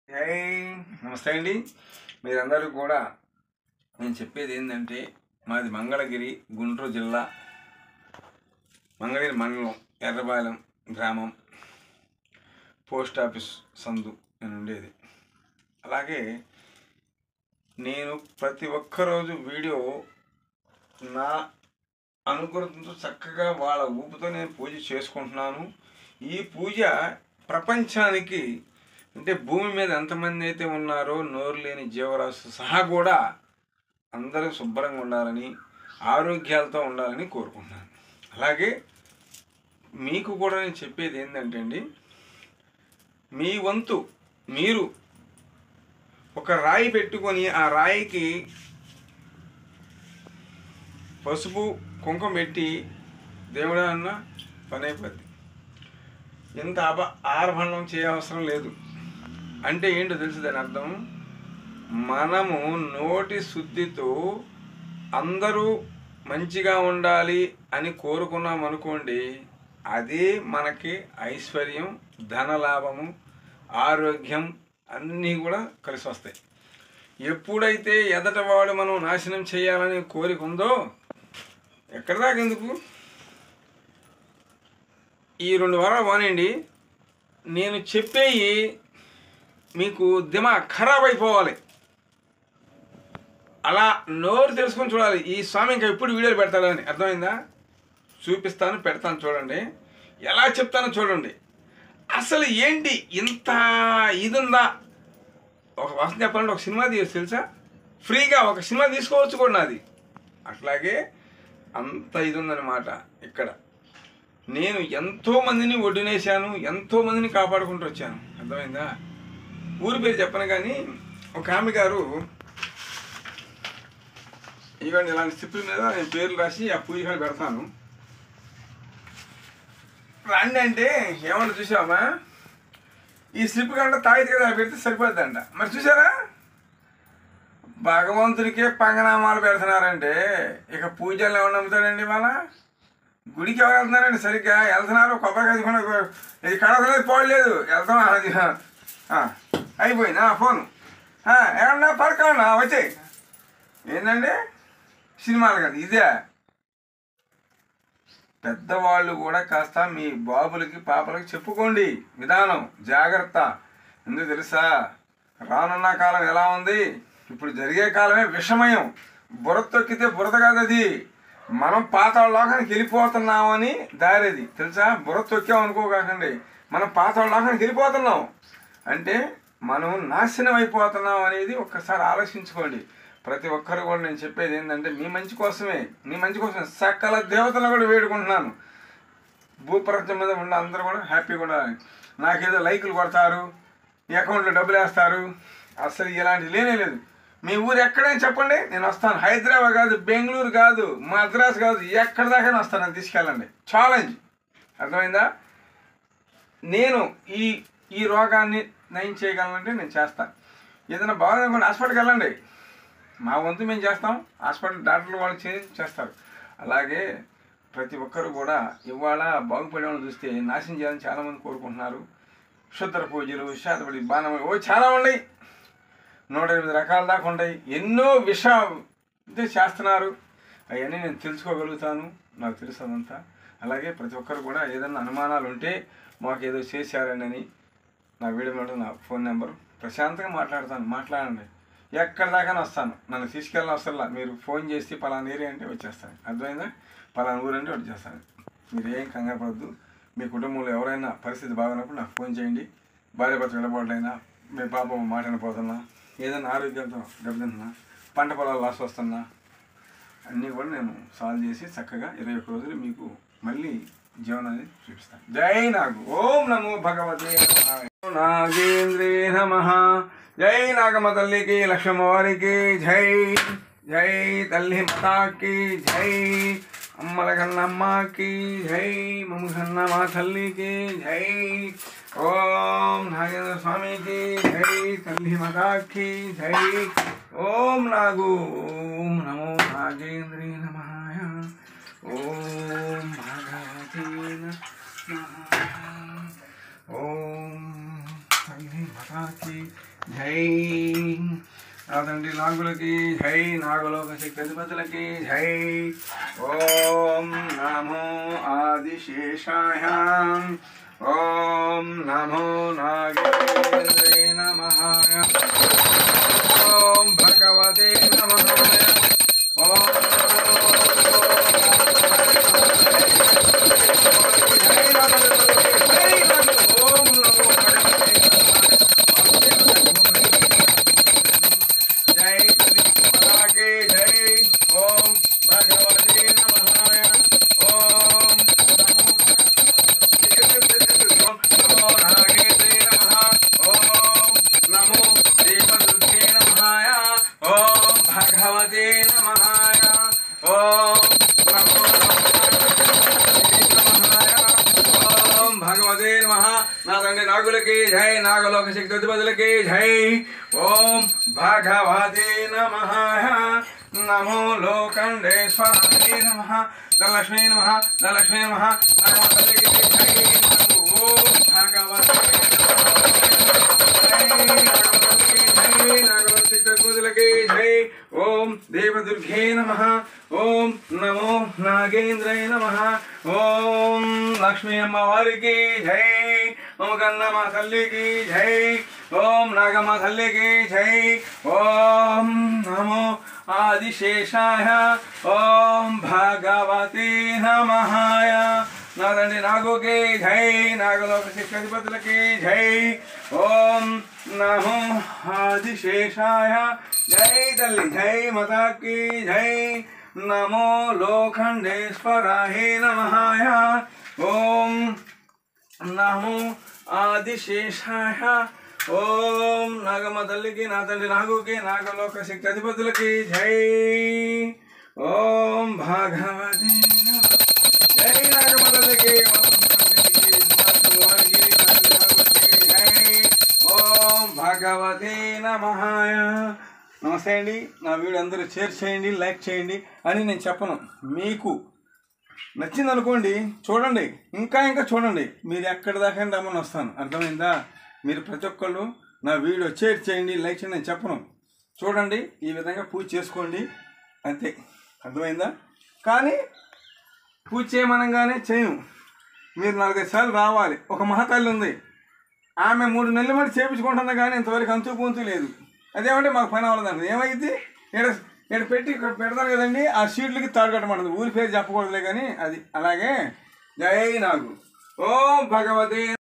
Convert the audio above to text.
జై నమస్తే అండి. మీరందరూ కూడా నేను చెప్పేది ఏంటంటే, మాది మంగళగిరి, గుంటూరు జిల్లా, మంగళగిరి మండలం, ఎర్రబాలెం గ్రామం, పోస్ట్ ఆఫీస్ సందు నేను ఉండేది. అలాగే నేను ప్రతి ఒక్కరోజు వీడియో నా అనుగ్రహంతో చక్కగా వాళ్ళ ఊపుతో నేను పూజ చేసుకుంటున్నాను. ఈ పూజ ప్రపంచానికి, అంటే భూమి మీద ఎంతమంది అయితే ఉన్నారో నోరు లేని జీవరాశి సహా కూడా అందరూ శుభ్రంగా ఉండాలని, ఆరోగ్యాలతో ఉండాలని కోరుకుంటున్నాను. అలాగే మీకు కూడా నేను చెప్పేది ఏంటంటే అండి, మీ వంతు మీరు ఒక రాయి పెట్టుకొని ఆ రాయికి పసుపు కుంకుమ పెట్టి దేవుడా అన్న పని అయిపోద్ది. ఇంత ఆర్భండం చేయవసరం లేదు. అంటే ఏంటో తెలుసు దాని అర్థం, మనము నోటి శుద్ధితో అందరూ మంచిగా ఉండాలి అని కోరుకున్నాం అనుకోండి, అదే మనకి ఐశ్వర్యం, ధనలాభము, ఆరోగ్యం అన్నీ కూడా కలిసి వస్తాయి. ఎప్పుడైతే ఎదటవాడు మనం నాశనం చేయాలని కోరిక ఉందో, ఎక్కడి దాకా ఎందుకు, ఈ 2 వారాలు పోనండి, నేను చెప్పేయి మీకు దిమాగ్ ఖరాబ్ అయిపోవాలి. అలా నోరు తెలుసుకొని చూడాలి. ఈ స్వామి ఇంకా ఎప్పుడు వీడియోలు పెడతాడని అర్థమైందా? చూపిస్తాను, పెడతాను, చూడండి. ఎలా చెప్తానో చూడండి. అసలు ఏంటి ఇంత ఇది ఉందా? ఒక వస్తు చెప్పాలంటే ఒక సినిమా తీయచ్చు తెలుసా, ఫ్రీగా ఒక సినిమా తీసుకోవచ్చు కూడా నాది. అట్లాగే అంత ఇది ఉందన్నమాట. ఇక్కడ నేను ఎంతోమందిని ఒడ్డునేసాను, ఎంతోమందిని కాపాడుకుంటూ వచ్చాను. అర్థమైందా? ఊరి పేరు చెప్పను కానీ, ఒక ఆమె గారు ఇవన్నీ ఇలాంటి స్లిప్పుల మీద నేను పేర్లు రాసి ఆ పూజలు పెడతాను. రండి అంటే ఏమన్నా చూసావా, ఈ స్లిప్ కంటే తాగితే కదా పెడితే సరిపోద్దంట. మరి చూసారా, భగవంతుడికే పంగనామాలు పెడుతున్నారంటే ఇక పూజలు ఎవరు నమ్ముతారండి? మన గుడికి ఎవరు వెళ్తున్నారండి? సరిగ్గా వెళ్తున్నారు, కొబ్బరికాయ ఇది కడగలేదు, పోవట్లేదు, వెళ్తాం. అది అయిపోయింది ఫోను. ఏమన్నా పడకమన్నా వచ్చాయి. ఏంటండి సినిమాలు కదా ఇదే. పెద్దవాళ్ళు కూడా కాస్త మీ బాబులకి పాపలకి చెప్పుకోండి విధానం, జాగ్రత్త. ఎందుకు తెలుసా, రానున్న కాలం ఎలా ఉంది, ఇప్పుడు జరిగే కాలమే విషమయం. బురద తొక్కితే బురద కాదు అది, మనం పాతాళ లోకానికి వెళ్ళిపోతున్నామని దారేది తెలుసా. బురద తొక్కామనుకోకండి, మనం పాతాళ లోకానికి వెళ్ళిపోతున్నాం అంటే మనం నాశనం అయిపోతున్నాం అనేది ఒక్కసారి ఆలోచించుకోండి. ప్రతి ఒక్కరు కూడా నేను చెప్పేది ఏంటంటే, మీ మంచి కోసమే, మీ మంచి కోసమే సకల దేవతలను కూడా వేడుకుంటున్నాను. భూప్రపంచం మీద ఉన్న అందరూ కూడా హ్యాపీగా ఉండాలి. నాకేదో లైకులు కొడతారు, ఈ అకౌంట్లో డబ్బులు వేస్తారు, అసలు ఇలాంటివి లేనే లేదు. మీ ఊరు ఎక్కడైనా చెప్పండి, నేను వస్తాను. హైదరాబాద్ కాదు, బెంగళూరు కాదు, మద్రాసు కాదు, ఎక్కడి దాకా వస్తాను, నన్ను తీసుకెళ్ళండి. ఛాలెంజ్, అర్థమైందా? నేను ఈ రోగాన్ని నయం చేయగలనంటే నేను చేస్తాను. ఏదైనా బాగుందనుకోండి, హాస్పిటల్కి వెళ్ళండి, మా వంతు మేము చేస్తాం. హాస్పిటల్ డాక్టర్లు వాళ్ళు చేస్తారు. అలాగే ప్రతి ఒక్కరు కూడా ఇవాళ బాగుపడే వాళ్ళని చూస్తే నాశనం చేయాలని చాలామంది కోరుకుంటున్నారు. క్షుద్ర పూజలు, శాతపడి బాణం, చాలా ఉన్నాయి, 108 రకాల దాకా ఉంటాయి. ఎన్నో విషయం చేస్తున్నారు. అవన్నీ నేను తెలుసుకోగలుగుతాను, నాకు తెలుసు అదంతా. అలాగే ప్రతి ఒక్కరు కూడా ఏదైనా అనుమానాలు ఉంటే, మాకు ఏదో చేశారని నా వీడియో నా ఫోన్ నెంబరు, ప్రశాంతంగా మాట్లాడండి. ఎక్కడి దాకా వస్తాను, నన్ను తీసుకెళ్ళిన అవసరంలా. మీరు ఫోన్ చేసి పలానా ఏరియా అంటే వచ్చేస్తాను. అర్థమైందా? పలానా ఊరు అంటే వచ్చేస్తాను. మీరు ఏం కంగారు పడద్దు. మీ కుటుంబంలో ఎవరైనా పరిస్థితి బాగున్నప్పుడు నాకు ఫోన్ చేయండి. భార్య భర్త విడబోట్లైనా, మీ పాప మాట వినపోతున్నా, ఏదైనా ఆరోగ్యంతో దెబ్బతింటున్నా, పంట పొలాలు లాస్ వస్తున్నా, అన్నీ కూడా నేను సాల్వ్ చేసి చక్కగా 21 రోజులు మీకు మళ్ళీ జీవనాన్ని చూపిస్తాను. జై నాగు. ఓం నమో భగవతే నాగేంద్రే నమః. జై నాగమ్మ తల్లికి, లక్ష్మమ్మ వారికి జై. జై తల్లి మాతాకి జై. అమ్మల కన్నమ్మకి జై. మమ్మ కన్న మా తల్లికి జై. ఓం నాగేంద్ర స్వామికి జై. తల్లి మాతాకి జై. ఓం నాగు. ఓం నమో నాగేంద్రే నమః. ఓం భగవతే నమః. ఓం తల్లి మాతాకి జై రాదండి నాగులకి జై నాగలోక శక్తి అధిపతులకి జై ఓం నమో ఆదిశేషాయ ఓం నమో నాగేంద్రే నమః ఓం భగవతే నమః ఓం भगवते नमः ओम नमो ओम भगवते नमः नागंडे नागुलकी जय नागलोक शक्ति अधिपతులకి जय ओम भगवते नमः नमो लोकंडेश्वराय नमः धनलक्ष्मी नमः धनलक्ष्मी नमः नागमतलकी जय ओम भगवते जय ओम देवदुर्गे नमः ओम नमो नागेंद्राय नमः ओम लक्ष्मी अम्मवारी की जय ओम गन्नम्मा तल्ली की जय ओम नागम्मा तल्ली की जय ओम नमो आदिशेषाय ओम भगवते नमः नागंडी नागो के जय नागलोक शक्ति अधिपతులకి जय ओम नमो आदिशेषाय जय तल्ली जय माता की जय नमो लोखंडेश्वराय नमः ओम नमो आदिशेषाय ओम नागम्मा तल्ली की ना तल्ली नागो की नागलोक शक्ति अधिपతులకి जय ओम भगवते जय नागम्मा तल्ली की భగవతే నమః నమస్తే అండి. నా వీడియో అందరూ షేర్ చేయండి, లైక్ చేయండి అని నేను చెప్పను. మీకు నచ్చింది అనుకోండి, చూడండి, ఇంకా చూడండి. మీరు ఎక్కడి దాకా రమ్మని వస్తాను. అర్థమైందా? మీరు ప్రతి ఒక్కళ్ళు నా వీడియో షేర్ చేయండి, లైక్ చేయండి నేను చెప్పను. చూడండి, ఈ విధంగా పూజ చేసుకోండి, అంతే. అర్థమైందా? కానీ పూజ చేయమనగానే చేయము. మీరు 4-5 సార్లు రావాలి. ఒక మహాతల్లి ఉంది, ఆమె 3 నెలల మట్టి చేయించుకుంటుంది, కానీ ఇంతవరకు అంతు పొంతు లేదు. అదేమంటే మాకు పని అవ్వదండి. ఏమైంది? ఇక్కడ పెట్టి పెడతారు కదండి, ఆ షీట్లకి తాడు కట్టమంటుంది. ఊరి పేరు చెప్పకూడదులే కానీ అది అలాగే. జై నాగు ఓం భగవతే